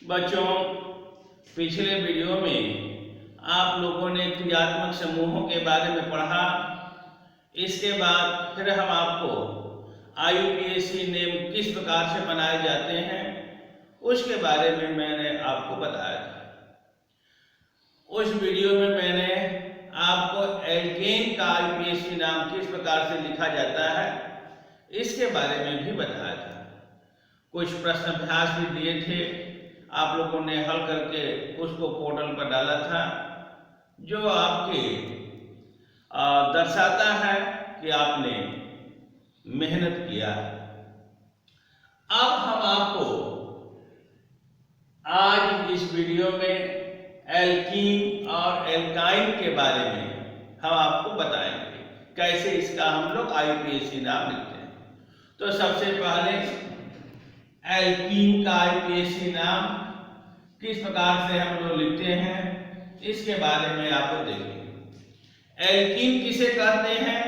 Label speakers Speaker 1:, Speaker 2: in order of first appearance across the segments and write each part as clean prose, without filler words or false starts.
Speaker 1: बच्चों, पिछले वीडियो में आप लोगों ने क्रियात्मक समूहों के बारे में पढ़ा। इसके बाद फिर हम आपको IUPAC नेम किस प्रकार से बनाए जाते हैं उसके बारे में मैंने आपको बताया था। उस वीडियो में मैंने आपको एल्केन का IUPAC नाम किस प्रकार से लिखा जाता है इसके बारे में भी बताया था। कुछ प्रश्न अभ्यास भी दिए थे, आप लोगों ने हल करके उसको पोर्टल पर डाला था, जो आपके दर्शाता है कि आपने मेहनत किया। अब हम आपको आज इस वीडियो में एल्कीन और एल्काइन के बारे में हम आपको बताएंगे कैसे इसका हम लोग IUPAC नाम लिखते हैं। तो सबसे पहले एल्कीन का IUPAC नाम किस प्रकार से हम लोग लिखते हैं इसके बारे में आपको देखेंगे। एल्कीन किसे कहते हैं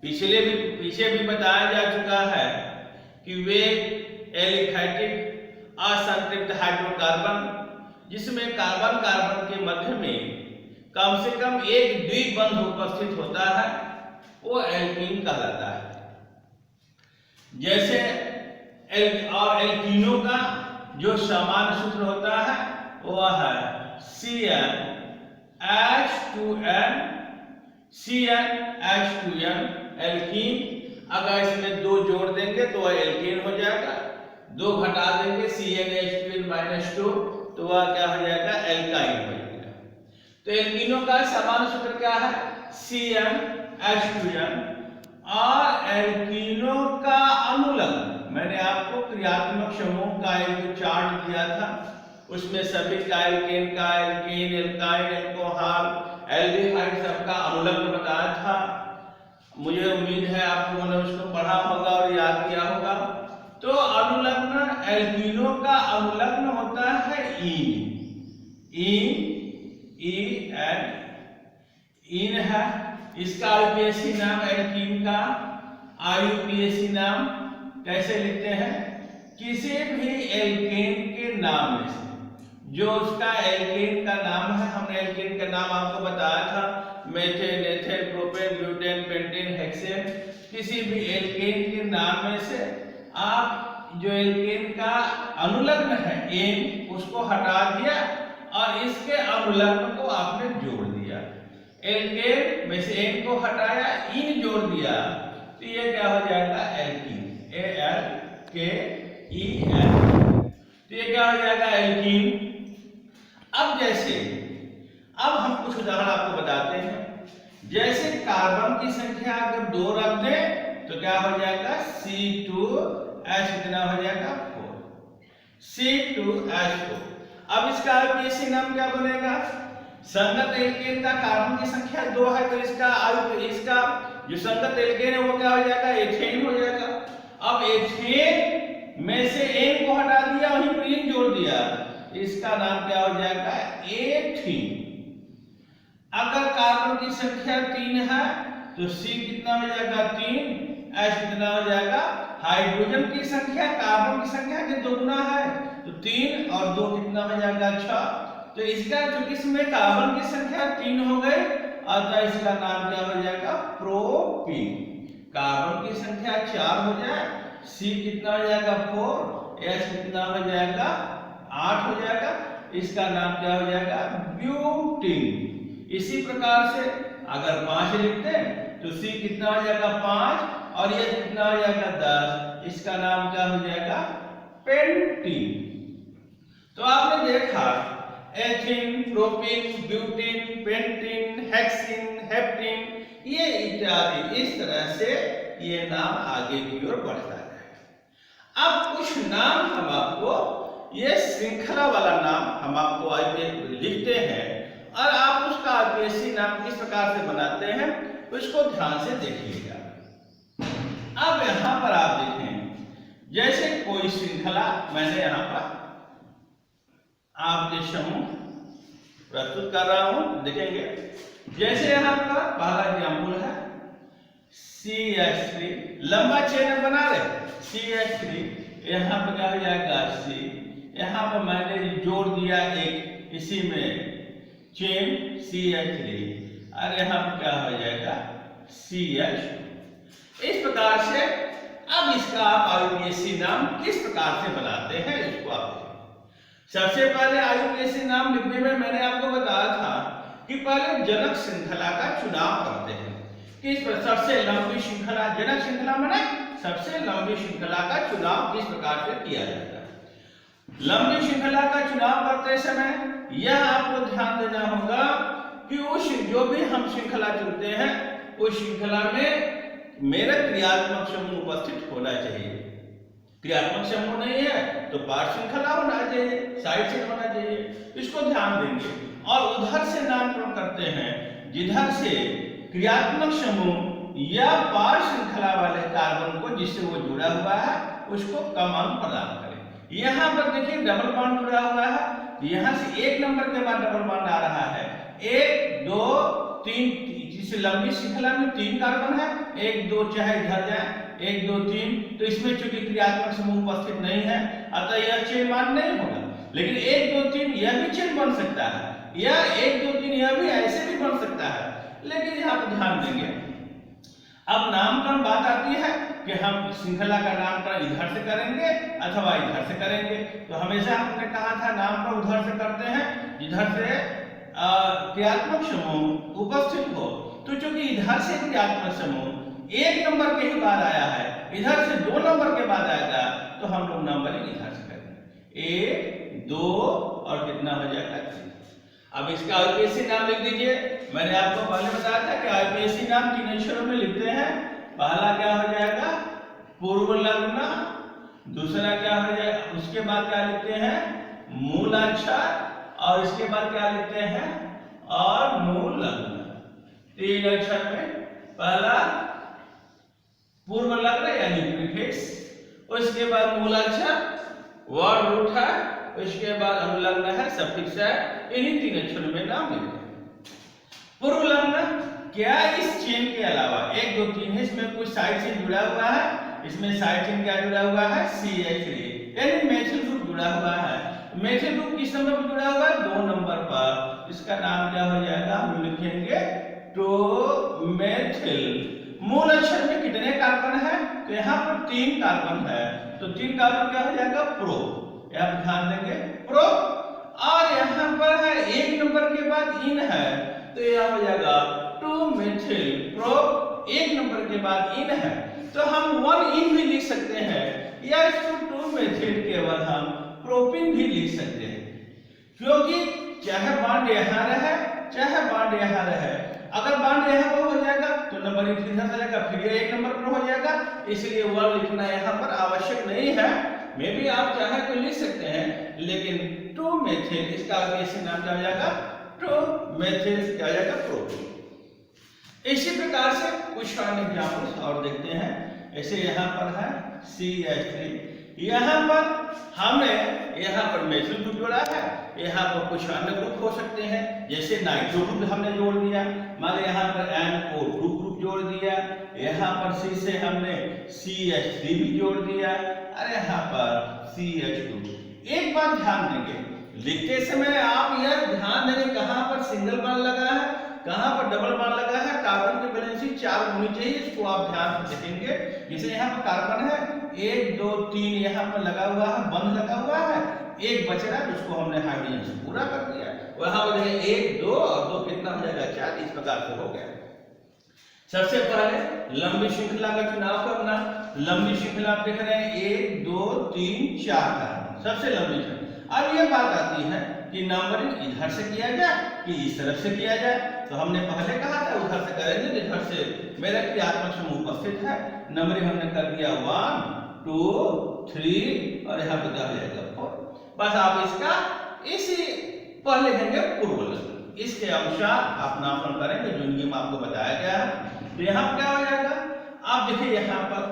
Speaker 1: पीछे भी बताया जा चुका है कि वे एलिफैटिक असंतृप्त हाइड्रोकार्बन जिसमें कार्बन कार्बन के मध्य में कम से कम एक द्विबंध उपस्थित होता है वो एल्कीन कहलाता है। जैसे और एल्कीनों का जो सामान्य सूत्र होता है वह है CnH2n एल्कीन। अगर इसमें दो जोड़ देंगे तो वह एल्केन हो जाएगा, दो घटा देंगे CnH2n-2 तो वह क्या हो जाएगा, एल्काइन हो जाएगा। तो एल्कीनों का सामान्य सूत्र क्या है, CnH2n। और एल्कीनों का अनुलग्न मैंने आपको क्रियात्मक समूह का एक चार्ट दिया था, उसमें सभी का एल्केन का एल्केन, एल्काइन, एल्कोहल, एल्डिहाइड सबका अनुलग्न बताया था। मुझे उम्मीद है आप लोगों ने उसको पढ़ा होगा और याद किया होगा। तो अनुलग्न एल्कीनों का अनुलग्न होता है इन है। इसका IUPAC नाम एल्कीन का IUPAC नाम कैसे लिखते हैं, किसी भी एल्केन के नाम में से जो उसका एल्केन का नाम है, हमने एल्केन का नाम आपको बताया था methane, ethane, propane, butane, pentane, hexane. किसी भी एल्केन के नाम में से आप जो एल्केन का अनुलग्न है एन उसको हटा दिया और इसके अनुलग्न को आपने जोड़ दिया। एल्केन में से एन को हटाया, इन जोड़ दिया तो ये क्या हो जाएगा, एल्कीन, ALKEN। तो ये क्या हो जाएगा, एल्कीन। अब हम कुछ उदाहरण आपको बताते हैं। जैसे कार्बन की संख्या अगर 2 रख दें तो क्या हो जाएगा, C2H कितना हो जाएगा, 4, C2H4। अब इसका IUPAC नाम क्या बनेगा, संगत एल्केन का कार्बन की संख्या 2 है तो इसका जो संगत एल्केन है वो क्या हो जाएगा, एथेन हो जाएगा। अब एथेन में से एन को हटा दिया, वहीं पर इन जोड़ दिया, इसका नाम क्या हो जाएगा, एथीन। अगर कार्बन की संख्या 3 है तो C कितना हो जाएगा, 3, H कितना हो जाएगा, हाइड्रोजन की संख्या कार्बन की संख्या के दोगुना है तो 3 और 2 कितना हो जाएगा, 6। तो इसका जो इसमें कार्बन की संख्या 3 हो गई अतः इसका नाम क्या हो जाएगा, प्रोपीन। कार्बन की संख्या 4 हो जाए, C कितना हो जाएगा, 4, H कितना हो जाएगा, 8 हो जाएगा, इसका नाम क्या हो जाएगा, ब्यूटीन। इसी प्रकार से अगर 5 लिखते हैं तो C कितना हो जाएगा, 5 और ये कितना हो जाएगा, 10, इसका नाम क्या हो जाएगा, पेंटीन। तो आपने देखा ethene, propene, butene, pentene, hexene, heptene ये इत्यादि इस तरह से ये नाम आगे की ओर बढ़ता है। अब कुछ नाम हम आपको, ये श्रृंखला वाला नाम हम आपको लिखते हैं और आप उसका IUPAC नाम किस प्रकार से बनाते हैं उसको ध्यान से देखिएगा। अब यहां पर आप देखें, जैसे कोई श्रृंखला मैंने यहां पर आपके समूह प्रस्तुत कर रहा हूं, देखेंगे। जैसे यहां पर पहला एग्जाम्पल है CH3, लंबा चेन बना रहे CH3, यहाँ पर क्या हो जाएगा C, यहाँ पर मैंने जोड़ दिया एक इसी में चेन CH3 और यहाँ पर क्या हो जाएगा CH। इस प्रकार से अब इसका आप IUPAC नाम किस प्रकार से बनाते हैं इसको आप देखें। सबसे पहले IUPAC नाम लिखने में मैंने आपको बताया था कि पहले जनक श्रृंखला का चुनाव करते हैं कि इस पर सबसे लंबी श्रृंखला, जनक श्रृंखला माने सबसे लंबी श्रृंखला का चुनाव किस प्रकार से किया जाता है। लंबी श्रृंखला का चुनाव करते समय यह आपको ध्यान देना होगा कि उस जो भी हम श्रृंखला चुनते हैं उस श्रृंखला में मेरा क्रियात्मक समूह उपस्थित होना चाहिए। क्रियात्मक समूह नहीं है तो पार श्रृंखला होना चाहिए, साइड चेन होना चाहिए, इसको ध्यान देंगे। और उधर से नामकरण करते हैं जिधर से क्रियात्मक समूह या पार श्रृंखला वाले कार्बन को जिससे वो जुड़ा हुआ है उसको कम अंक प्रदान करें। यहाँ पर देखिए डबल बॉन्ड जुड़ा हुआ है, यहाँ से एक नंबर के बाद डबल बॉन्ड आ रहा है, 1 2 3, जिससे लंबी श्रृंखला में 3 कार्बन है, 1 2 चाहे इधर जाए 1 2 3, तो इसमें चूंकि क्रियात्मक समूह उपस्थित नहीं है अतः यह चेन मान नहीं होगा। लेकिन 1 2 3 यह भी चेन बन सकता है, या 1 2 3 यह भी ऐसे भी बन सकता है। लेकिन यहाँ पर ध्यान देंगे अब नामकरण बात आती है कि हम श्रृंखला का नामकरण इधर से करेंगे अथवा इधर से करेंगे। तो हमेशा हमने कहा था नामकरण उधर से करते हैं जिधर से क्रियात्मक समूह उपस्थित हो। तो चूंकि इधर से क्रियात्मक समूह 1 नंबर के ही बाद आया है, इधर से 2 नंबर के बाद आएगा, तो हम लोग नंबरिंग इधर से करेंगे 1 2 और कितना हो जाएगा 3। अब इसका IUPAC नाम लिख दीजिए। मैंने आपको पहले बताया था कि IUPAC नाम 3 अक्षरों में लिखते हैं। पहला क्या हो जाएगा पूर्व लग्न, दूसरा क्या हो जाएगा, उसके बाद क्या लिखते हैं मूल अक्षर, और इसके बाद क्या लिखते हैं और मूल लग्न। 3 अक्षर में पहला पूर्व लग्न यानी प्रीफिक्स, उसके बाद मूल अक्षर वर्ड रूट है, उसके बाद अनुलग्न है सफिक्स है। इन्हीं 3 अक्षरों में नाम लिखते हैं। पूर्व लग्न क्या इस चेन के अलावा 1 2 3 है, इसमें कुछ साइड चेन जुड़ा हुआ है, इसमें साइड चेन क्या जुड़ा हुआ है CH3 यानी मेथिल ग्रुप जुड़ा हुआ है। मेथिल ग्रुप किस नंबर पर जुड़ा हुआ है 2 नंबर पर, इसका नाम क्या हो जाएगा हम लिखेंगे टो मेथिल। मूल अक्षर में कितने कार्बन है तो यहाँ पर 3 कार्बन है, तो 3 कार्बन क्या हो जाएगा प्रो, यहाँ पर ध्यान देंगे प्रो। और यहाँ पर है 1 नंबर के बाद इन है, तो यह हो जाएगा 2 मेथिल प्रो, 1 नंबर के बाद इन है, तो हम 1 इन भी लिख सकते हैं, या इसको 2 मेथिल केवल हम प्रोपिन भी लिख सकते हैं, क्योंकि चाहे बॉन्ड यहाँ रहे चाहे बॉन्ड यहाँ रहे, अगर बॉन्ड यहाँ पर हो जाएगा तो नंबर इधर से जाएगा, फिर 1 नंबर पर हो जाएगा, इसलिए 1 लिखना यहाँ पर आवश्यक नहीं है। मे भी आप चाहे तो लिख सकते हैं, लेकिन 2 मेथिल इसका IUPAC नाम क्या हो जाएगा 2 मेथिल क्या हो जाएगा प्रोपिन। इसी प्रकार से कुछ अन्य एग्जाम्पल्स और देखते हैं। ऐसे यहाँ पर है CH3, यहाँ पर हमें यहाँ पर मेथिल ग्रुप जोड़ा है, यहाँ पर कुछ अन्य ग्रुप हो सकते हैं, जैसे नाइट्रो ग्रुप हमने जोड़ दिया, मान यहाँ पर NO2 ग्रुप जोड़ दिया, यहाँ पर C से हमने CH3 भी जोड़ दिया, और यहाँ पर CH2। एक बात ध्यान देंगे, लिखते समय आप यह ध्यान देंगे कहाँ पर सिंगल बॉन्ड लगा है कहाँ पर डबल बॉन्ड लगा है, कार्बन की वैलेंसी 4 होनी चाहिए, इसको आप ध्यान से देखेंगे। जैसे यहाँ पर कार्बन है 1 2 3 यहाँ पर लगा हुआ है, बंद लगा हुआ है, 1 बच रहा है जिसको हमने हाइड्रोजन से पूरा कर दिया, वहां पर 1 2 और 2 कितना हो जाएगा 4, इस प्रकार से हो गया। सबसे पहले लंबी श्रृंखला का चुनाव करना। लंबी श्रृंखला आप देख रहे हैं 1 2 3 4 का सबसे लंबी श्रृंखला। अब ये बात आती है कि नंबरिंग इधर से किया जाए कि इस तरफ से किया जाए, तो हमने पहले कहा था उधर से करेंगे, इधर से मेरा क्रियात्मक समूह उपस्थित है, नंबरिंग हमने कर दिया 1 2 3 और यहाँ पे क्या हो जाएगा 4। बस आप इसका इसी पहले लिखेंगे पूर्व लग्न, इसके अनुसार आप नामकरण करेंगे जो नियम आपको बताया गया है। तो यहाँ क्या हो जाएगा आप देखिए, यहाँ पर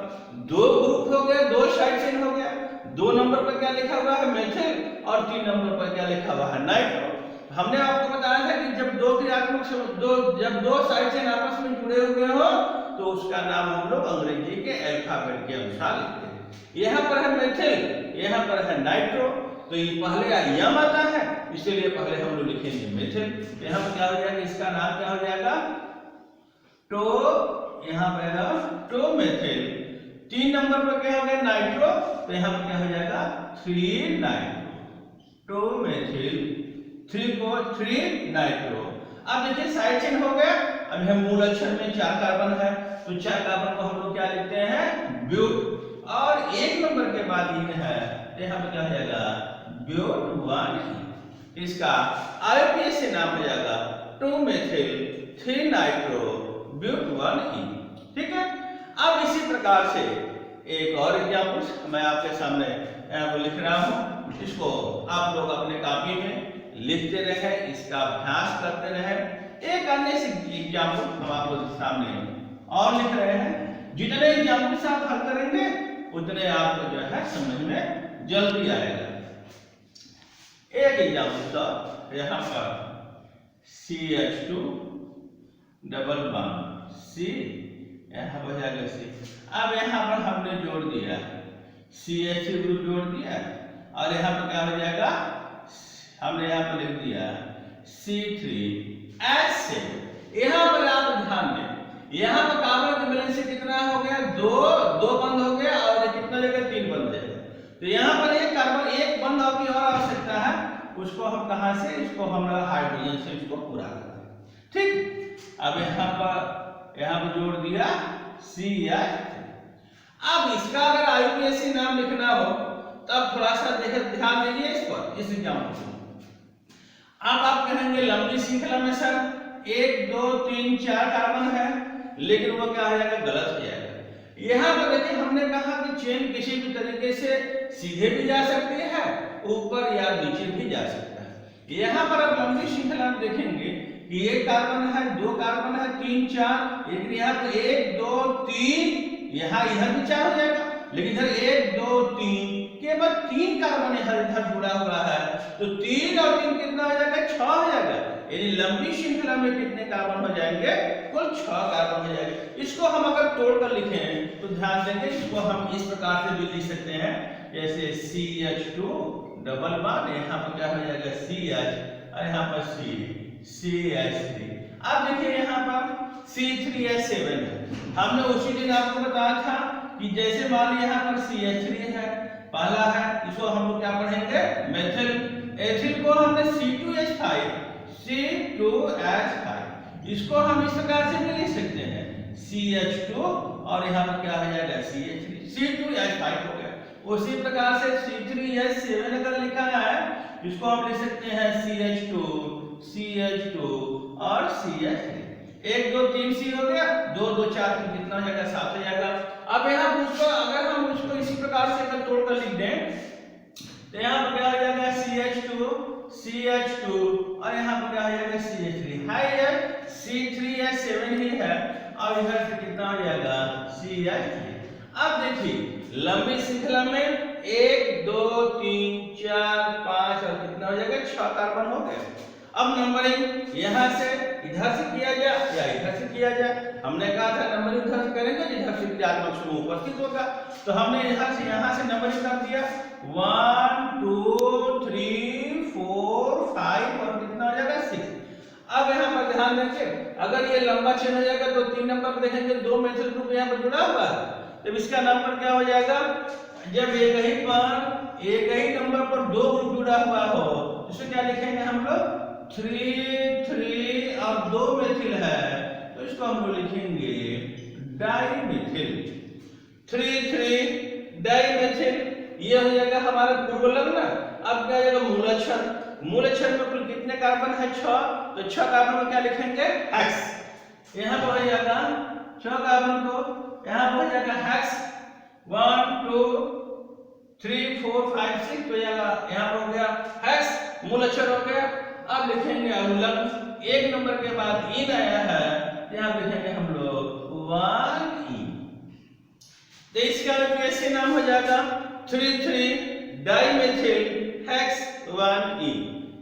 Speaker 1: 2 ग्रुप हो गए, 2 साइड चेन हो गया, 2 नंबर पर क्या लिखा हुआ है मेथिल और 3 नंबर पर क्या लिखा हुआ है नाइट्रो। हमने आपको बताया था कि जब 2 क्रियात्मक जब 2 साइड चेन आपस में जुड़े हुए हो तो उसका नाम हम लोग अंग्रेजी के अल्फाबेट के अनुसार लिखते हैं। यहाँ पर है मेथिल, यहाँ पर है नाइट्रो, तो ये पहले यम आता है, इसलिए पहले हम लोग लिखेंगे मेथिल। तो यहाँ पर क्या हो जाएगा, इसका नाम क्या हो जाएगा, टो, यहाँ पर आएगा टो मेथिल। 3 नंबर पर क्या हो गया, नाइट्रो, तो यहाँ पर क्या हो जाएगा 3 नाइट्रो, टो मेथिल 3 नाइट्रो। अब देखिए साइड चेन हो गया। अब हम मूल अक्षर में 4 कार्बन है, तो 4 कार्बन को हम लोग क्या लिखते हैं, ब्यूट, और 1 नंबर के बाद इन है, तो यहाँ पे क्या हो जाएगा ब्यूट 1। इसका आईयूपीएसी से नाम हो जाएगा 2 मेथिल 3 नाइट्रो ब्यूट 1। ठीक है। अब इसी प्रकार से एक और एग्जाम्पल मैं आपके सामने लिख रहा हूं, इसको आप लोग अपने कॉपी में लिखते रहे, इसका अभ्यास करते रहे। एक अन्य एग्जाम्पल हम आप लोग के सामने और लिख रहे हैं। जितने एग्जाम्पल से आप हल करेंगे उतने आपको जो है समझ में जल्दी आएगा। एक एग्जाम्पल तो यहाँ पर CH2 डबल बॉन्ड C, यहाँ पर जाएगा C। अब यहाँ पर हमने जोड़ दिया CH ग्रुप जोड़ दिया, और यहाँ पर क्या हो जाएगा, हमने यहाँ पर लिख दिया C3H7। यहाँ पर आप ध्यान दें, यहाँ पर कार्बन का बैलेंस कितना हो गया, 2 बंद हो गया, और कितना जगह 3 बंद है। तो यहाँ पर एक कार्बन एक बंद की और आवश्यकता है, उसको हम कहाँ से, इसको हम हाइड्रोजन से इसको पूरा करते हैं। ठीक। अब यहाँ पर जोड़ दिया CH। अब इसका अगर आईयूपीएसी नाम लिखना हो तब थोड़ा सा ध्यान दीजिए इस पर, इस एग्जाम्पल को। अब आप कहेंगे लंबी श्रृंखला में सर 1 2 3 4 कार्बन है, लेकिन वो क्या हो जाएगा, गलत हो जाएगा। यहाँ पर देखिए हमने कहा कि चेन किसी भी तरीके से सीधे भी जा सकती है, ऊपर या नीचे भी जा सकता है। यहाँ पर आप लंबी श्रृंखला में देखेंगे कि 1 कार्बन है, 2 कार्बन है, 3 4, लेकिन यहाँ पर 1 2 3, यहाँ इधर भी 4 हो जाएगा, लेकिन इधर 1 2 3 के बाद 3 कार्बन इधर जुड़ा हुआ है, तो 3 और 3 कितना हो जाएगा, 6 हो जाएगा। यानी लंबी श्रृंखला में कितने कार्बन हो जाएंगे, कुल 6 कार्बन हो जाएंगे। इसको हम अगर तोड़कर लिखें तो ध्यान देंगे, इसको हम इस प्रकार से भी लिख सकते हैं, जैसे CH2 डबल बॉन्ड, यहाँ पर क्या हो जाएगा CH, और यहाँ पर CH3। अब देखिए यहाँ पर C3H7 है। हमने उसी दिन आपको बताया था कि जैसे मान लीजिए यहाँ पर CH3 है, पहला है, इसको हम लोग क्या पढ़ेंगे, मेथिल। एथिल को हमने C2H5, इसको हम इस प्रकार से भी लिख सकते हैं CH2, और यहाँ पर क्या हो जाएगा CH3, C2H5 हो गया। उसी प्रकार से C3H7 अगर लिखा है, इसको हम लिख सकते हैं CH2 और CH3। 1 2 3 C हो गया, 2 2 4 3 कितना हो जाएगा, 7 हो जाएगा। अब यहाँ उसको अगर हम उसको इसी प्रकार से अगर तोड़कर लिख दें तो यहाँ पर क्या हो जाएगा CH2, और यहाँ पर क्या हो जाएगा CH3 है, ये C3H7 ही है, और इधर से कितना हो जाएगा CH3। अब देखिए लंबी श्रृंखला में 1 2 3 4 5 और कितना हो जाएगा, 6 कार्बन हो गए। अब नंबरिंग यहाँ से इधर से किया जाए या इधर से किया जाए। हमने कहा था नंबरिंग इधर से करेंगे जिधर से क्रियात्मक समूह उपस्थित होगा, तो हमने यहाँ से नंबरिंग कर दिया 1 2 3 4 5 और कितना हो जाएगा 6। अब यहाँ पर ध्यान रखिए, अगर ये लंबा चेन हो जाएगा तो 3 नंबर पर देखेंगे 2 मेथिल ग्रुप यहाँ पर जुड़ा हुआ है, तब इसका नंबर क्या हो जाएगा, जब एक ही नंबर पर 2 ग्रुप जुड़ा हुआ हो, इसे क्या लिखेंगे हम लोग 3 3 और 2 मेथिल है, तो इसको हम लोग लिखेंगे डाइमेथिल। 3 3 डाइमेथिल, ये हो जाएगा हमारा पूर्व लग्न। अब क्या हो जाएगा मूल अक्षर में कुल कितने कार्बन है 6, तो 6 कार्बन को क्या लिखेंगे हेक्स। यहाँ पर हो जाएगा 6 कार्बन को यहाँ पर हो जाएगा हेक्स 1 2 3 4 5 6, तो यहाँ पर हो गया हेक्स, मूल अक्षर हो गया। अब लिखेंगे अनुलग्न, 1 नंबर के बाद इन आया है, यहाँ लिखेंगे हम लोग 1 ई, तो इसका कैसे नाम हो जाएगा 3 3 डाइमेथिल हेक्स 1 ई।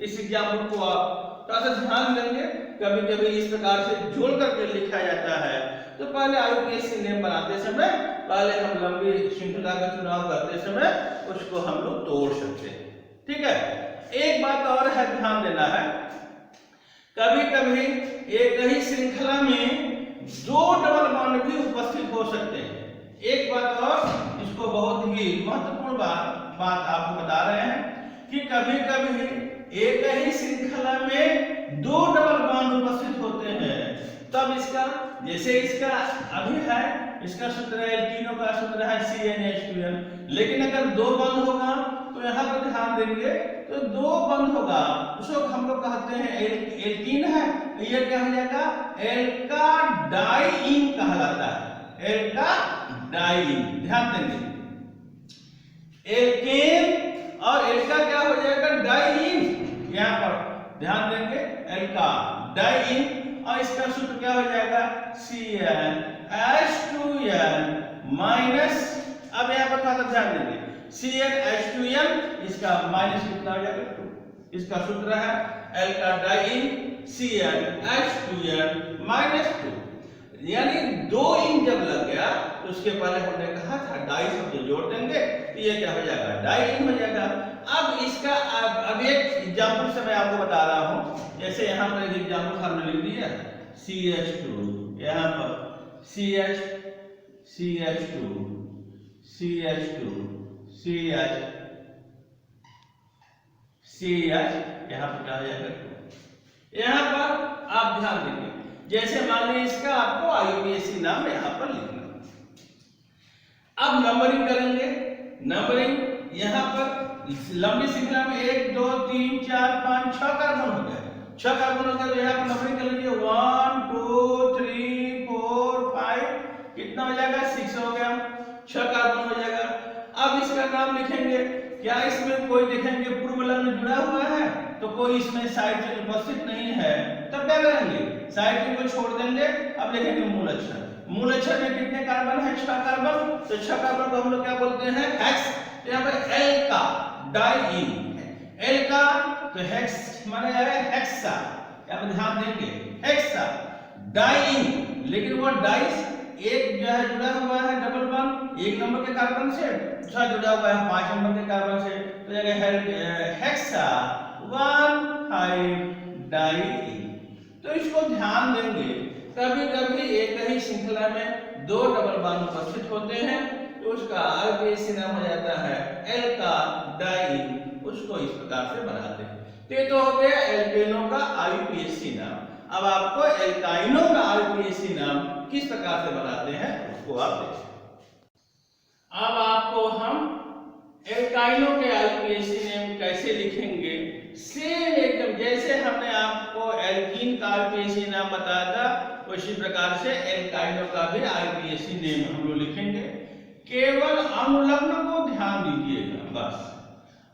Speaker 1: इस एग्जाम्पल को आप थोड़ा सा ध्यान देंगे, कभी कभी इस प्रकार से जोड़ करके लिखा जाता है, तो पहले आईयूपीएसी नेम बनाते समय पहले हम लंबी श्रृंखला का चुनाव करते समय उसको हम लोग तोड़ सकते हैं। ठीक है। एक बात और है, ध्यान देना है, कभी कभी एक ही श्रृंखला में दो डबल बॉन्ड भी उपस्थित हो सकते हैं। एक बात और, इसको बहुत ही महत्वपूर्ण बात आपको बता रहे हैं कि कभी कभी एक ही श्रृंखला में दो डबल बॉन्ड उपस्थित होते हैं, तब इसका, जैसे इसका अभी है, इसका सूत्र है, एल्कीनो का सूत्र है CnH2n, लेकिन अगर दो बंद होगा तो यहाँ पर ध्यान देंगे तो दो बंद होगा, उसको हम लोग कहते हैं एल्कीन है, ये क्या हो जाएगा, एल्काडाइन कहलाता है, एल्काडाइन। ध्यान देंगे, एल्केन और एल्का क्या हो जाएगा, डाइन, यहाँ पर ध्यान देंगे, एल्काडाइन, और इसका सूत्र क्या हो जाएगा, CnH2n माइनस, अब यहाँ पर थोड़ा ध्यान देंगे, CnH2n, इसका माइनस कितना हो जाएगा, 2, इसका सूत्र है एल्काडाइन CnH2n माइनस 2, यानी दो इन जब लग गया तो उसके पहले हमने कहा था डाई शब्द जोड़ देंगे तो ये क्या हो जाएगा, डाइन हो जाएगा। अब इसका अब एक एग्जांपल से मैं आपको बता रहा हूं, जैसे यहाँ पर एक एग्जांपल हमने लिख दिया CH2, यहाँ पर CH2 यहाँ पर क्या हो जाएगा, यहाँ पर आप ध्यान देंगे, जैसे मान लीजिए इसका आपको IUPAC नाम यहाँ पर लिखना। अब नंबरिंग करेंगे, नंबरिंग यहाँ पर लंबी श्रृंखला में 1 2 3 4 5 6 कार्बन हो गए, 6 कार्बन हो गए, तो यहाँ पर नंबरिंग कर लीजिए 1 2 3 4 5, कितना हो जाएगा, 6 हो गया, 6 कार्बन हो जाएगा। अब इसका नाम लिखेंगे, क्या इसमें कोई देखेंगे पूर्व लग्न जुड़ा हुआ है तो कोई इसमें साइड चेन उपस्थित नहीं है, तब क्या करेंगे, साइड चेन को छोड़ देंगे। अब लिखेंगे मूल अक्षर, मूल अक्षर में कितने कार्बन है, 6 कार्बन, तो 6 कार्बन को हम लोग क्या बोलते हैं, हेक्स। तो यहाँ पर एल्का डाइन, एल्का तो हेक्स माने जा रहा है हेक्सा, यहाँ पर ध्यान देंगे, हेक्सा डाइन, लेकिन वो डाइस एक जो है जुड़ा हुआ है डबल बॉन्ड 1 नंबर के कार्बन से, दूसरा जुड़ा हुआ है 5 नंबर के कार्बन से, तो जगह हेक्सा 1,5 डाइन। तो इसको ध्यान देंगे, कभी कभी एक ही श्रृंखला में दो डबल बॉन्ड उपस्थित होते हैं तो उसका IUPAC नाम हो जाता है एल्काडाइन, उसको इस प्रकार से बनाते हैं। तो हो गया एल्केनों का IUPAC नाम। अब आपको एल्काइनों का IUPAC नाम किस प्रकार से बनाते हैं उसको आप देखें। अब आपको हम एल्काइनों के IUPAC नाम कैसे लिखेंगे, सेम एकदम जैसे हमने आपको एल्कीन का IUPAC नाम बताया था, उसी प्रकार से एल्काइनों का भी IUPAC नाम हम लोग लिखेंगे। केवल अनुलग्न को ध्यान दीजिएगा, बस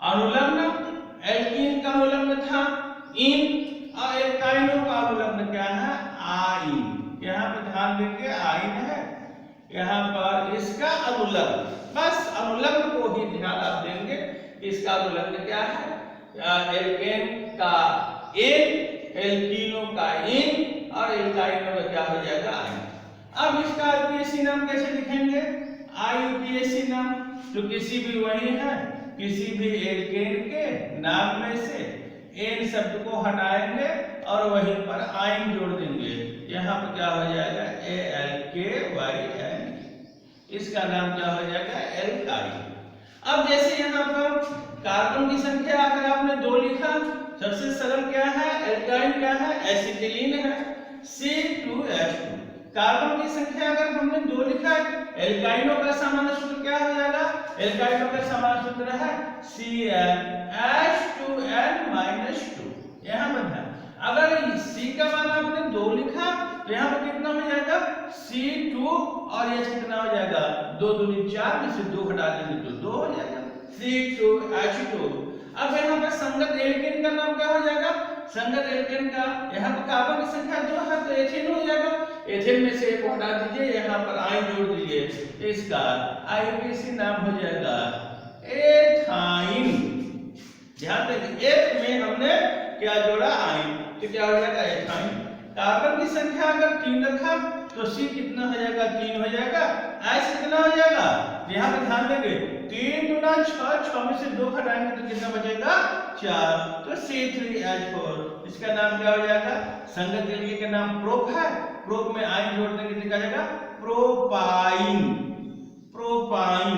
Speaker 1: अनुलग्न, एल्कीन का अनुलग्न था इन, और एल्काइनों का अनुलग्न क्या है, आइन। यहाँ पर ध्यान देंगे, आइन है, यहाँ पर इसका अनुलग्न, बस अनुलग्न को ही ध्यान आप देंगे, इसका अनुलग्न क्या है, एल्केन का एन, एल्कीनो का इन, और एल्काइनो का क्या हो जाएगा, आइन। अब इसका IUPAC नाम कैसे लिखेंगे, IUPAC नाम तो किसी भी वही है, किसी भी एल्केन के नाम में से एन शब्द को हटाएंगे और वहीं पर आइन जोड़ देंगे, यहाँ पर क्या हो जाएगा, ALKYN, इसका नाम क्या हो जाएगा, एल्काइन। अब जैसे यहाँ पर कार्बन की संख्या अगर आपने 2 लिखा, सबसे सरल क्या है, एल्काइन क्या है, एसिटिलीन है, C2H2। कार्बन की संख्या अगर हमने 2 लिखा है, एल्काइनों का सामान्य सूत्र क्या हो जाएगा, एल्काइनों का सामान्य सूत्र है CnH2n-2। यहाँ पर ध्यान, अगर C का मान आपने 2 लिखा तो यहाँ पर कितना हो जाएगा, C2, और ये कितना हो जाएगा, 2 दूनी 4 में से 2 हटा देंगे तो 2 हो जाएगा, C2H2। अब यहाँ पर संगत एल्केन का नाम क्या हो जाएगा, संगत एल्केन का, यहाँ पर कार्बन की संख्या 2 है तो एथेन हो जाएगा, एथेन में से एक हटा दीजिए, यहाँ पर आइन जोड़ दीजिए, इसका IUPAC नाम हो जाएगा एथाइन। ध्यान देंगे, एथ में हमने क्या जोड़ा, आइन, तो क्या हो जाएगा, एथाइन। कार्बन की संख्या अगर 3 रखा तो C कितना हो जाएगा, 3 हो जाएगा, H कितना हो जाएगा, यहाँ पर ध्यान देंगे 3 दूना 6, 6 में से 2 घटाएंगे तो कितना बचेगा 4, तो C3H4 इसका नाम क्या हो जाएगा, संगत यौगिक का नाम प्रोप है, प्रोप में आयन जोड़ देंगे तो क्या जाएगा प्रोपाइन, प्रोपाइन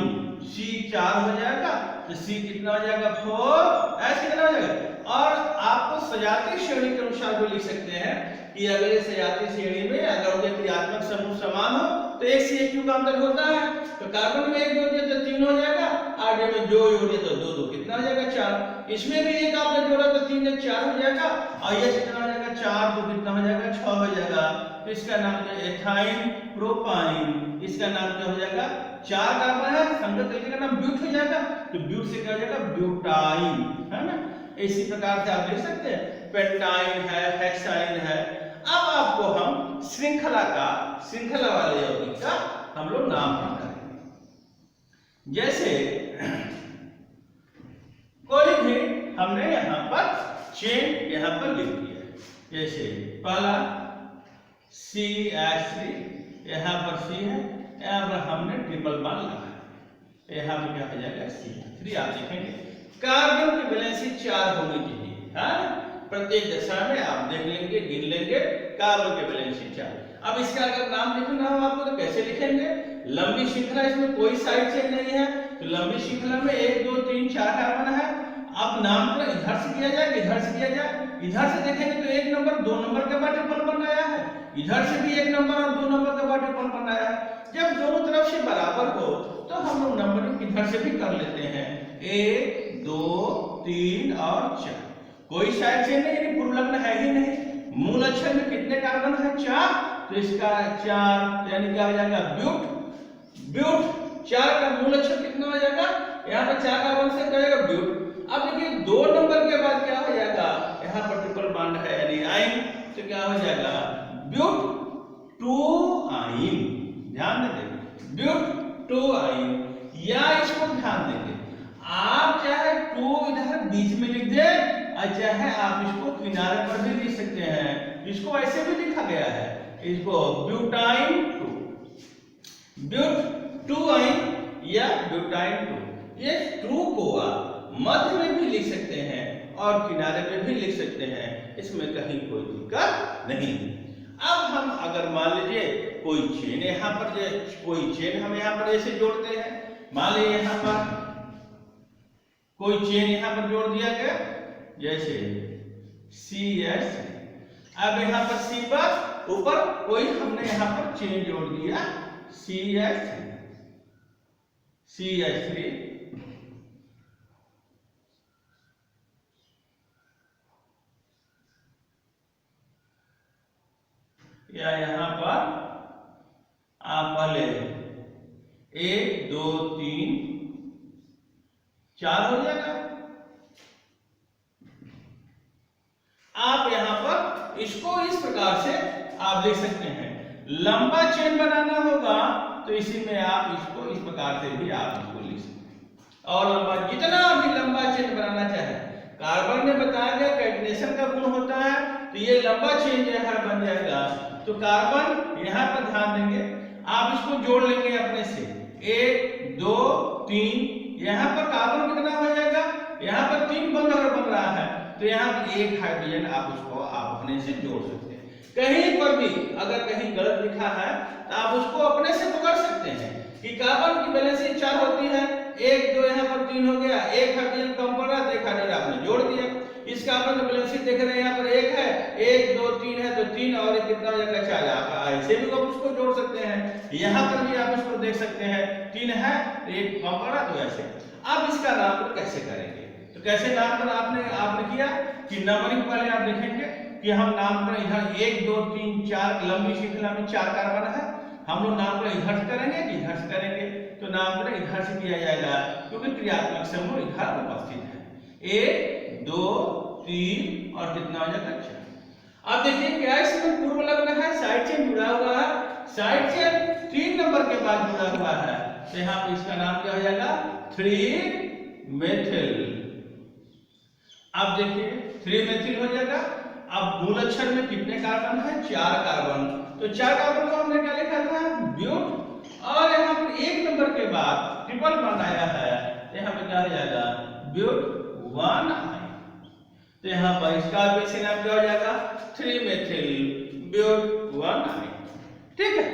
Speaker 1: C4 हो जाएगा, तो C कितना हो जाएगा 4, H कितना हो जाएगा। और आपको सजाती श्रेणी के अनुसार भी लिख सकते हैं कि अगर ये सजाती श्रेणी में अगर उनके क्रियात्मक समूह समान हो तो एक से एक का अंतर होता है, तो कार्बन में एक जोड़ दिया तो 3 हो जाएगा, आगे में 2 जोड़ दिया तो 2 2 कितना हो जाएगा 4, इसमें भी एक आपने जोड़ा तो 3 1 4 हो जाएगा, और ये कितना हो जाएगा 4 तो कितना हो जाएगा 6 हो जाएगा, तो इसका नाम क्या है एथाइन प्रोपाइन, इसका नाम क्या हो जाएगा 4 कार्बन है, संगत यौगिक का नाम ब्यूट हो जाएगा, तो ब्यूट से क्या हो जाएगा ब्यूटाइन, है ना। इसी प्रकार से आप देख सकते हैं पेंटाइन है, हेक्साइन है। अब आपको हम श्रृंखला वाले यौगिक का हम लोग नामकरण करेंगे। जैसे कोई भी हमने यहाँ पर चेन यहाँ पर लिख दिया, जैसे पहला CH3, यहाँ पर C है, यहाँ पर हमने ट्रिपल बॉन्ड लगाया, यहाँ पर क्या हो जाएगा CH3। आप देखेंगे कार्बन की वैलेंसी 4 होनी चाहिए, हाँ प्रत्येक दशा में आप देख लेंगे, गिन लेंगे कार्बन की वैलेंसी 4। अब इसका अगर नाम लिखना हो आपको तो कैसे लिखेंगे, लंबी श्रृंखला, इसमें कोई साइड चेन नहीं है, तो लंबी श्रृंखला में 1 2 3 4 कार्बन है। अब नामकरण इधर से किया जाए, इधर से किया जाए, इधर से देखेंगे तो 1 नंबर 2 नंबर के बाद ट्रिपल बॉन्ड आया है, इधर से भी 1 नंबर और 2 नंबर के बाद ट्रिपल बॉन्ड आया है। जब दोनों तरफ से बराबर हो तो हम लोग नंबरिंग इधर से भी कर लेते हैं, 1 2 3 और 4, कोई साइड चेन नहीं, यानी पूर्व लग्न है ही नहीं। मूल अक्षर में कितने कार्बन है 4, तो इसका 4 यानी क्या हो जाएगा ब्यूट, ब्यूट 4 का मूल अक्षर कितना हो जाएगा, यहाँ पर 4 कार्बन से क्या जाएगा ब्यूट। अब देखिए 2 नंबर के बाद क्या हो जाएगा, यहाँ पर ट्रिपल बॉन्ड है यानी आइन, तो क्या हो जाएगा ब्यूट 2 आइन, ध्यान देंगे ब्यूट 2 आइन, या इसको ध्यान देंगे आप चाहे 2 इधर बीच में लिख दे और चाहे आप इसको किनारे पर भी लिख सकते हैं, इसको ऐसे भी लिखा गया है, इसको ब्यूटाइन 2, ब्यूट 2 आइन या ब्यूटाइन 2, ये ट्रू को आप मध्य में भी लिख सकते हैं और किनारे में भी लिख सकते हैं, इसमें कहीं कोई दिक्कत नहीं। अब हम अगर मान लीजिए कोई चेन यहाँ पर, कोई चेन हम यहाँ पर ऐसे जोड़ते हैं, मान लीजिए यहाँ पर कोई चेन यहाँ पर जोड़ दिया गया, जैसे CH, अब यहाँ पर C पर ऊपर कोई हमने यहाँ पर चेन जोड़ दिया CH3, या यहाँ पर आप पहले 1 2 3 4 हो जाएगा। आप यहां पर इसको इस प्रकार से आप लिख सकते हैं, लंबा चेन बनाना होगा तो इसी में आप इसको इस प्रकार से भी आप इसको लिख सकते हैं, और लंबा जितना भी लंबा चेन बनाना चाहे, कार्बन में बताया गया कैटिनेशन का गुण होता है, तो ये लंबा चेन जो है बन जाएगा। तो कार्बन यहाँ पर ध्यान देंगे, आप इसको जोड़ लेंगे अपने से 1 2 3, यहाँ पर कार्बन कितना हो जाएगा, यहाँ पर 3 बंद अगर बन रहा है तो यहाँ पर 1 हाइड्रोजन आप उसको आप अपने से जोड़ सकते हैं। कहीं पर भी अगर कहीं गलत लिखा है तो आप उसको अपने से पकड़ सकते हैं कि कार्बन की वैलेंसी 4 होती है, 1 2 यहाँ पर 3 हो गया, 1 हाइड्रोजन कम पड़ रहा है, 1 हाइड्रोजन आपने जोड़ दिया। इस कार्बन की वैलेंसी देख रहे हैं यहाँ पर 1 है, 1 2 3 है, तो 3 और 1 कितना हो जाएगा 4, आप ऐसे भी आप उसको जोड़ सकते हैं, यहाँ पर भी आप इसको देख सकते हैं 3 है, 1 कम पड़ रहा, तो ऐसे। अब इसका नामकरण कैसे करेंगे, तो कैसे नामकरण आपने किया कि नंबरिंग पहले आप देखेंगे कि हम नामकरण इधर 1 2 3 4 लंबी श्रृंखला में 4 कार्बन है, हम लोग नामकरण इधर से करेंगे कि इधर से करेंगे, तो नामकरण इधर से किया जाएगा क्योंकि क्रियात्मक समूह इधर उपस्थित है। 1 2 3 और कितना हो जाएगा 4। अब देखिए क्या इसमें पूर्व लग्न है, साइड चेन जुड़ा हुआ है, साइड चेन 3 नंबर के बाद जुड़ा हुआ है, तो यहाँ पे इसका नाम क्या हो जाएगा 3 मेथिल। अब देखिए 3 मेथिल हो जाएगा। अब मूल अक्षर में कितने कार्बन है 4 कार्बन, तो 4 कार्बन को हमने क्या लिखा था ब्यूट, और यहाँ पर 1 नंबर के बाद ट्रिपल बॉन्ड आया है, यहाँ पे क्या हो जाएगा ब्यूट 1 आई। तो यहाँ पर इसका आईयूपीएसी नाम क्या हो जाएगा 3 मेथिल ब्यूट 1 आई। ठीक है,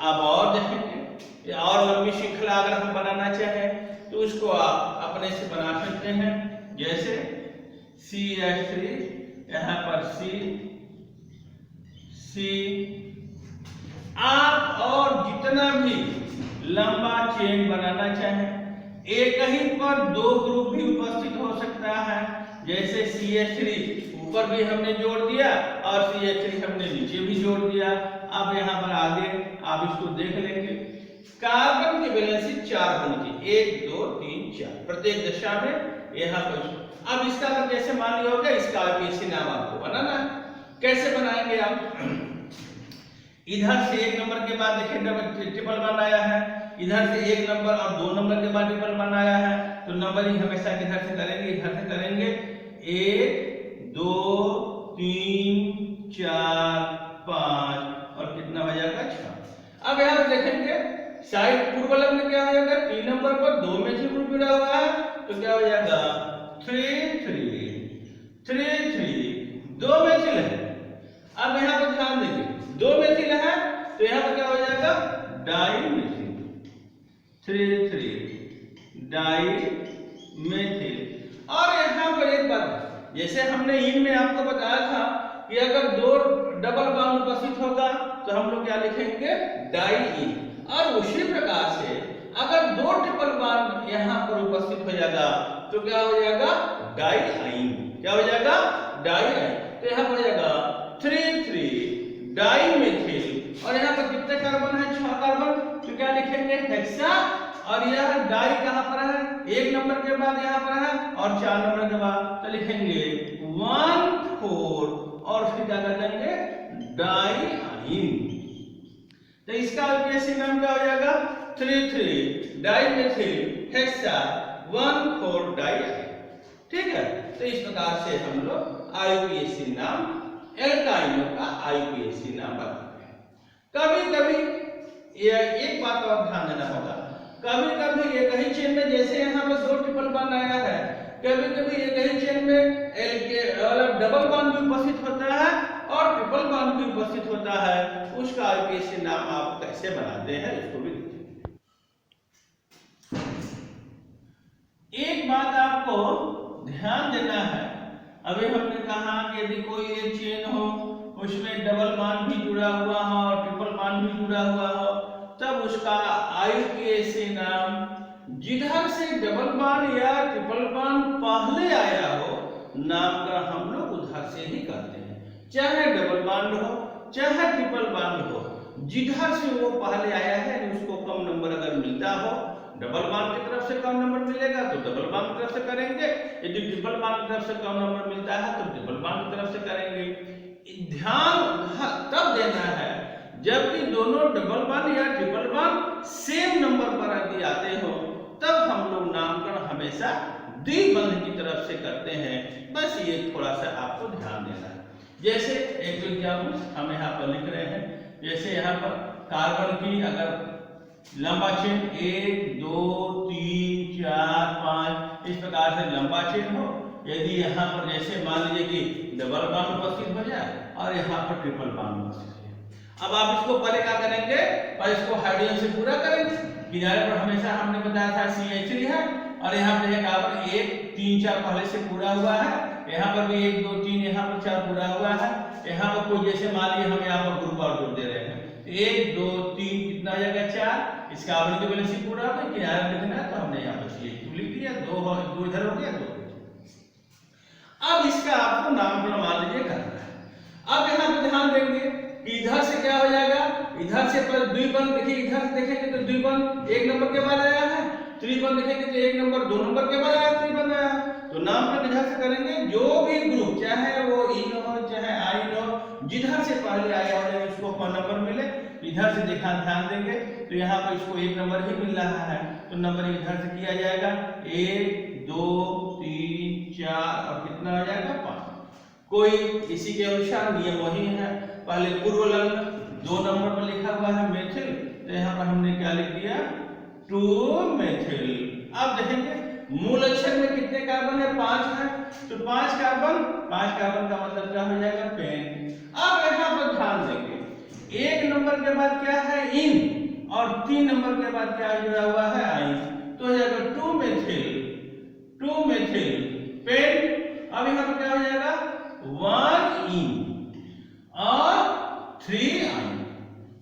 Speaker 1: अब और देखेंगे और लंबी श्रृंखला अगर हम बनाना चाहें तो उसको आप अपने से बना सकते हैं। जैसे CH3, यहाँ पर C आप और जितना भी लंबा चेन बनाना चाहें, एक ही पर 2 ग्रुप भी उपस्थित हो सकता है। जैसे CH3 ऊपर भी हमने जोड़ दिया और CH3 हमने नीचे भी जोड़ दिया। अब यहाँ पर आगे आप इसको देख लेंगे, कार्बन की वैलेंसी 4 होनी चाहिए, 1 2 3 4 प्रत्येक दशा में यहाँ पर। अब इसका अगर जैसे मान लिया होगा, इसका आईयूपीएसी नाम आपको बनाना है। कैसे बनाएंगे आप, इधर से 1 नंबर के बाद देखिए ट्रिपल बॉन्ड आया है, इधर से 1 नंबर और 2 नंबर के बाद ट्रिपल बॉन्ड आया है, तो नंबरिंग हमेशा किधर से करेंगे, इधर से करेंगे 1 2 3 4 5 और कितना हो जाएगा 6। अब यहाँ पे देखेंगे साइड पूर्व लग्न क्या हो जाएगा, 3 नंबर पर 2 मेथिल ग्रुप जुड़ा हुआ है, तो क्या हो जाएगा 3 3 2 मेथिल है। अब यहाँ पर ध्यान दीजिए 2 मेथिल है, तो यहाँ पर क्या हो जाएगा डाई मेथिल, 3 3 डाई मेथिल। और यहाँ पर एक बात, जैसे हमने इन में आपको बताया था कि अगर 2 डबल बॉन्ड उपस्थित होगा तो हम लोग क्या लिखेंगे डाई इन, और उसी प्रकार से अगर 2 ट्रिपल बॉन्ड यहाँ पर उपस्थित हो जाएगा तो क्या हो जाएगा डाई आइन। क्या हो जाएगा डाई आइन। तो यहाँ पर हो जाएगा 3 3 डाई मेथिल, और यहाँ पर कितने कार्बन है 6 कार्बन, तो क्या लिखेंगे हेक्सा। और यह डाई कहाँ पर है, 1 नंबर के बाद यहाँ पर है और 4 नंबर के बाद, तो लिखेंगे 1 4 और फिर क्या कर देंगे डाई आइन। तो इसका आईयूपीएसी नाम क्या हो जाएगा 3 3 डाई मेथिल हेक्सा 1 4 डाई आइन। ठीक है, तो इस प्रकार से हम लोग आईयूपीएसी नाम एल्काइनों का आईयूपीएसी नाम बताते हैं। कभी कभी एक बात और ध्यान देना होगा, कभी कभी एक ही चेन में, जैसे यहाँ पर 2 ट्रिपल बॉन्ड आया है, कभी कभी एक ही चेन में डबल बॉन्ड भी उपस्थित होता है और ट्रिपल बॉन्ड भी उपस्थित होता है। उसका आईयूपीएसी नाम आप कैसे बनाते हैं इसको भी देखेंगे। एक बात आपको ध्यान देना है, अभी हमने कहा कि यदि कोई एक चेन हो उसमें डबल बॉन्ड भी जुड़ा हुआ हो और ट्रिपल बॉन्ड भी जुड़ा हुआ हो, तब उसका आईयूपीएसी नाम जिधर से डबल बॉन्ड या ट्रिपल बॉन्ड पहले आया हो नामकरण हम लोग उधर से ही करते हैं। चाहे डबल बॉन्ड हो चाहे ट्रिपल बॉन्ड हो, जिधर से वो पहले आया है उसको कम नंबर अगर मिलता हो, डबल बॉन्ड की तरफ से कम नंबर मिलेगा तो डबल बॉन्ड की तरफ से करेंगे, यदि ट्रिपल बॉन्ड की तरफ से कम नंबर मिलता है तो ट्रिपल बॉन्ड की तरफ से करेंगे। ध्यान तब देना है जबकि दोनों डबल बॉन्ड या ट्रिपल बॉन्ड सेम नंबर पर यदि आते हो, तब हम लोग नामकरण हमेशा द्विबंध की तरफ से करते हैं। बस ये थोड़ा सा आपको ध्यान देना है। जैसे एक एग्जाम्पल हम यहाँ पर लिख रहे हैं, जैसे यहाँ पर कार्बन की अगर लंबा चेन 1 2 3 4 5 इस प्रकार से लंबा चेन हो, यदि यहाँ पर जैसे मान लीजिए कि डबल बॉन्ड उपस्थित हो जाए और यहाँ पर ट्रिपल बॉन्ड उपस्थित हो जाए, अब आप इसको पहले क्या करेंगे, पर इसको हाइड्रोजन से पूरा करेंगे। किनारे पर हमेशा हमने बताया था CH3 है और यहाँ पर है कार्बन 1 3 4 पहले से पूरा हुआ है, यहाँ पर भी 1 2 3 यहाँ पर 4 पूरा हुआ है। यहाँ पर कोई जैसे मान लीजिए हम यहाँ पर ग्रुप और जोड़ दे रहे हैं, 1 2 3 कितना आ जाएगा 4, इसका कार्बन की वैलेंसी पूरा हो गई, किनारे लिखना है तो हमने यहाँ पर CH2 लिख दिया, 2 इधर हो गया 2। अब इसका आपको नामकरण मान लीजिए करना है। अब यहाँ पे ध्यान देंगे कि इधर से क्या हो जाएगा, इधर से पर द्विबंध, देखिए इधर से देखेंगे तो द्विबंध 1 नंबर के बाद आया है, त्रिबंध देखेंगे तो 1 नंबर 2 नंबर के बाद आया त्रिबंध आया। तो नामकरण इधर से करेंगे, जो भी ग्रुप चाहे वो इन हो चाहे आइन हो, जिधर से पहले आया हो उसको कौन नंबर मिले इधर से देखा ध्यान देंगे तो यहाँ पर इसको 1 नंबर ही मिल रहा है, तो नंबर इधर से किया जाएगा 1 2 3 4 और कितना हो जाएगा 5। कोई इसी के अनुसार नियम वही है, पहले पूर्व लग्न 2 नंबर पर लिखा हुआ है मेथिल तो यहाँ पर हमने क्या लिख दिया 2 मेथिल। अब देखेंगे मूल अक्षर में कितने कार्बन है 5 है, तो 5 कार्बन का मतलब क्या हो जाएगा पेन। अब यहाँ पर ध्यान देंगे 1 नंबर के बाद क्या है इन और 3 नंबर के बाद क्या जुड़ा हुआ है आइन, तो हो जाएगा 2 मेथिल पेन। अब यहाँ पर क्या हो जाएगा 1 इन और 3 आइन,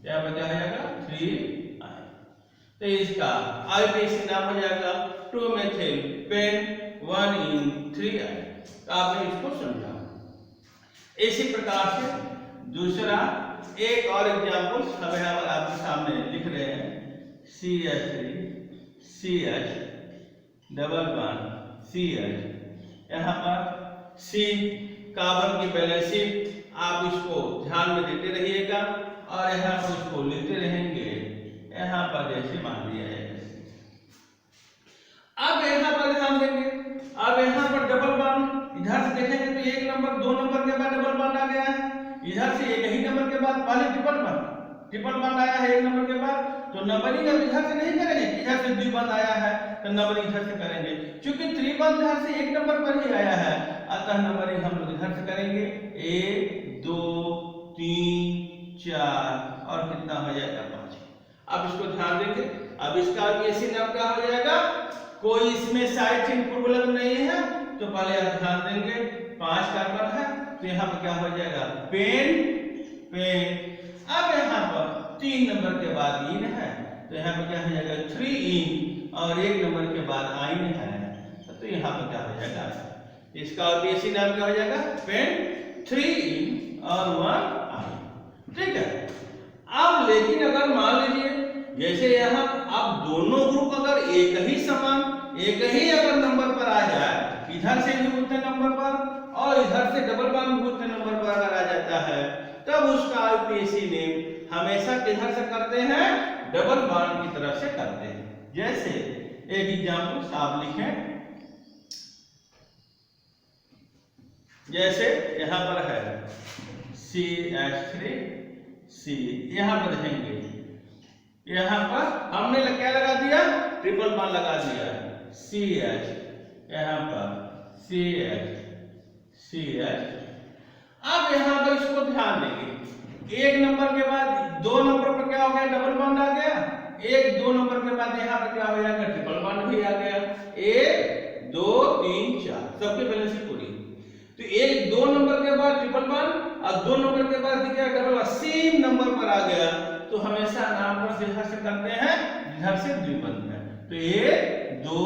Speaker 1: यहाँ पर क्या हो जाएगा 3 आइन। तो इसका आईपीएसी नाम हो जाएगा 2 मेथिल पेन 1 इन 3 आइन। तो आपने इसको समझा। इसी प्रकार से दूसरा एक और एग्जाम्पल हम यहाँ पर आपके सामने लिख रहे हैं CH3 CH double bond CH। यहाँ पर C कार्बन की बैलेंसिंग आप इसको ध्यान में देते रहिएगा और यहाँ पर इसको लिखते रहेंगे। यहाँ पर जैसे मान लिया है। अब यहाँ पर ध्यान देंगे, अब यहाँ पर डबल बॉन्ड इधर से देखेंगे तो 1 नंबर 2 नंबर के बाद डबल बॉन्ड आ गया है, इधर से एक ही नंबर के बाद पहले ट्रिपल बॉन्ड आया है 1 नंबर के बाद, तो नंबरिंग अब इधर से नहीं करेंगे, इधर से द्विबंध आया है तो नंबरिंग इधर से करेंगे। क्योंकि त्रिबंध इधर से 1 नंबर पर ही आया है, अतः नंबरिंग हम लोग इधर से करेंगे 1 2 3 4 और कितना हो जाएगा 5। अब इसको ध्यान देंगे, अब इसका ऐसी नाम क्या हो जाएगा, कोई इसमें साइड चेन प्रॉब्लम नहीं है, तो पहले आप ध्यान देंगे 5 कार्बन है तो यहाँ पर क्या हो जाएगा पेन। अब यहाँ पर 3 नंबर के बाद इन है तो यहाँ पर क्या हो जाएगा 3 इन और 1 नंबर के बाद आइन है, तो यहाँ पर क्या हो जाएगा, इसका ऐसी नाम क्या हो जाएगा पेन 3 इन और 1 आइन। ठीक है। अब लेकिन अगर मान लीजिए जैसे यहाँ अब दोनों ग्रुप अगर एक ही अगर नंबर पर आ जाए, इधर से भी उतने नंबर पर और इधर से डबल बॉन्ड भी उतने नंबर पर अगर आ जाता है, तब उसका आईपीएसी नेम हमेशा किधर से करते हैं, डबल बॉन्ड की तरफ से करते हैं। जैसे एक एग्जांपल आप लिखें, जैसे यहाँ पर है CH3 C, यहाँ पर देखेंगे यहाँ पर हमने क्या लगा दिया, ट्रिपल बॉन्ड लगा दिया CH, यहाँ पर CH। अब यहाँ पर इसको ध्यान देंगे 1 नंबर के बाद 2 नंबर पर क्या हो गया, डबल बॉन्ड आ गया, 1 2 नंबर के बाद यहाँ पर क्या हो जाएगा, ट्रिपल बॉन्ड भी आ गया, 1 2 3 4 सबकी बैलेंसिंग पूरी। तो 1 2 नंबर के बाद ट्रिपल बॉन्ड और 2 नंबर के बाद क्या डबल सेम नंबर पर आ गया, तो हमेशा नाम पर से इधर से करते हैं इधर से द्विबंध है, तो 1 2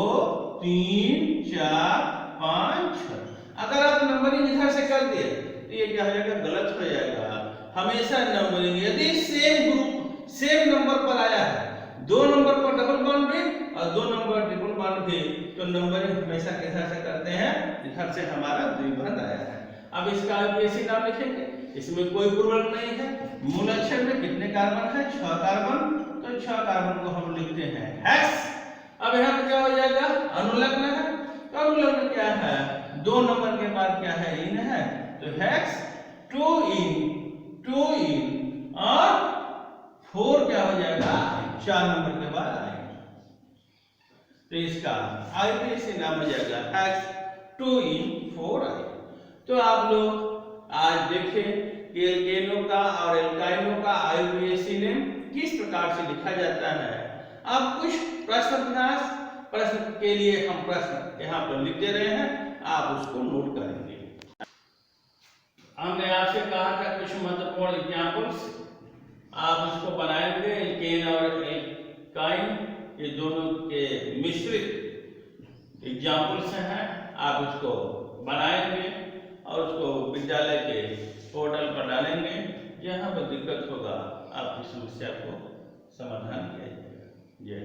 Speaker 1: 3 4 5 6। अगर आप नंबरिंग इधर से कर दिए तो ये क्या हो जाएगा, गलत हो जाएगा। हमेशा नंबरिंग यदि सेम ग्रुप सेम नंबर पर आया है, 2 नंबर पर डबल बॉन्ड भी और 2 नंबर ट्रिपल बॉन्ड भी, तो नंबरिंग हमेशा किधर से करते हैं, इधर से हमारा द्विबंध आया है। अब इसका आईपीएसी नाम लिखेंगे, इसमें कोई प्रॉब्लम नहीं है। मूल अक्षर में कितने कार्बन है 6 कार्बन, तो 6 कार्बन को हम लिखते हैं हेक्स। अब यहाँ पे क्या हो जाएगा, अनुलग्न है, तो अनुलग्न क्या है, 2 नंबर के बाद क्या है इन है, तो हेक्स 2 इन और 4 क्या हो जाएगा 4 नंबर के बाद आएगा, तो इसका आईपीएसी नाम हो जाएगा हेक्स 2 इन 4 आएगा। तो आप लोग आज देखें कि एल्केनों का और एल्काइनों का आईपीएसी नेम किस प्रकार से लिखा जाता है। अब कुछ प्रश्न के लिए हम प्रश्न यहाँ पर लिख दे रहे हैं, आप उसको नोट करेंगे। हमने आपसे कहा था कुछ महत्वपूर्ण एग्जांपल्स आप उसको बनाएंगे, एल्केन और एल्काइन ये दोनों के मिश्रित एग्जांपल्स हैं, आप उसको बनाएंगे और उसको विद्यालय के पोर्टल पर डालेंगे। जहाँ पर दिक्कत होगा आपकी समस्या को समाधान किया जाएगा। जय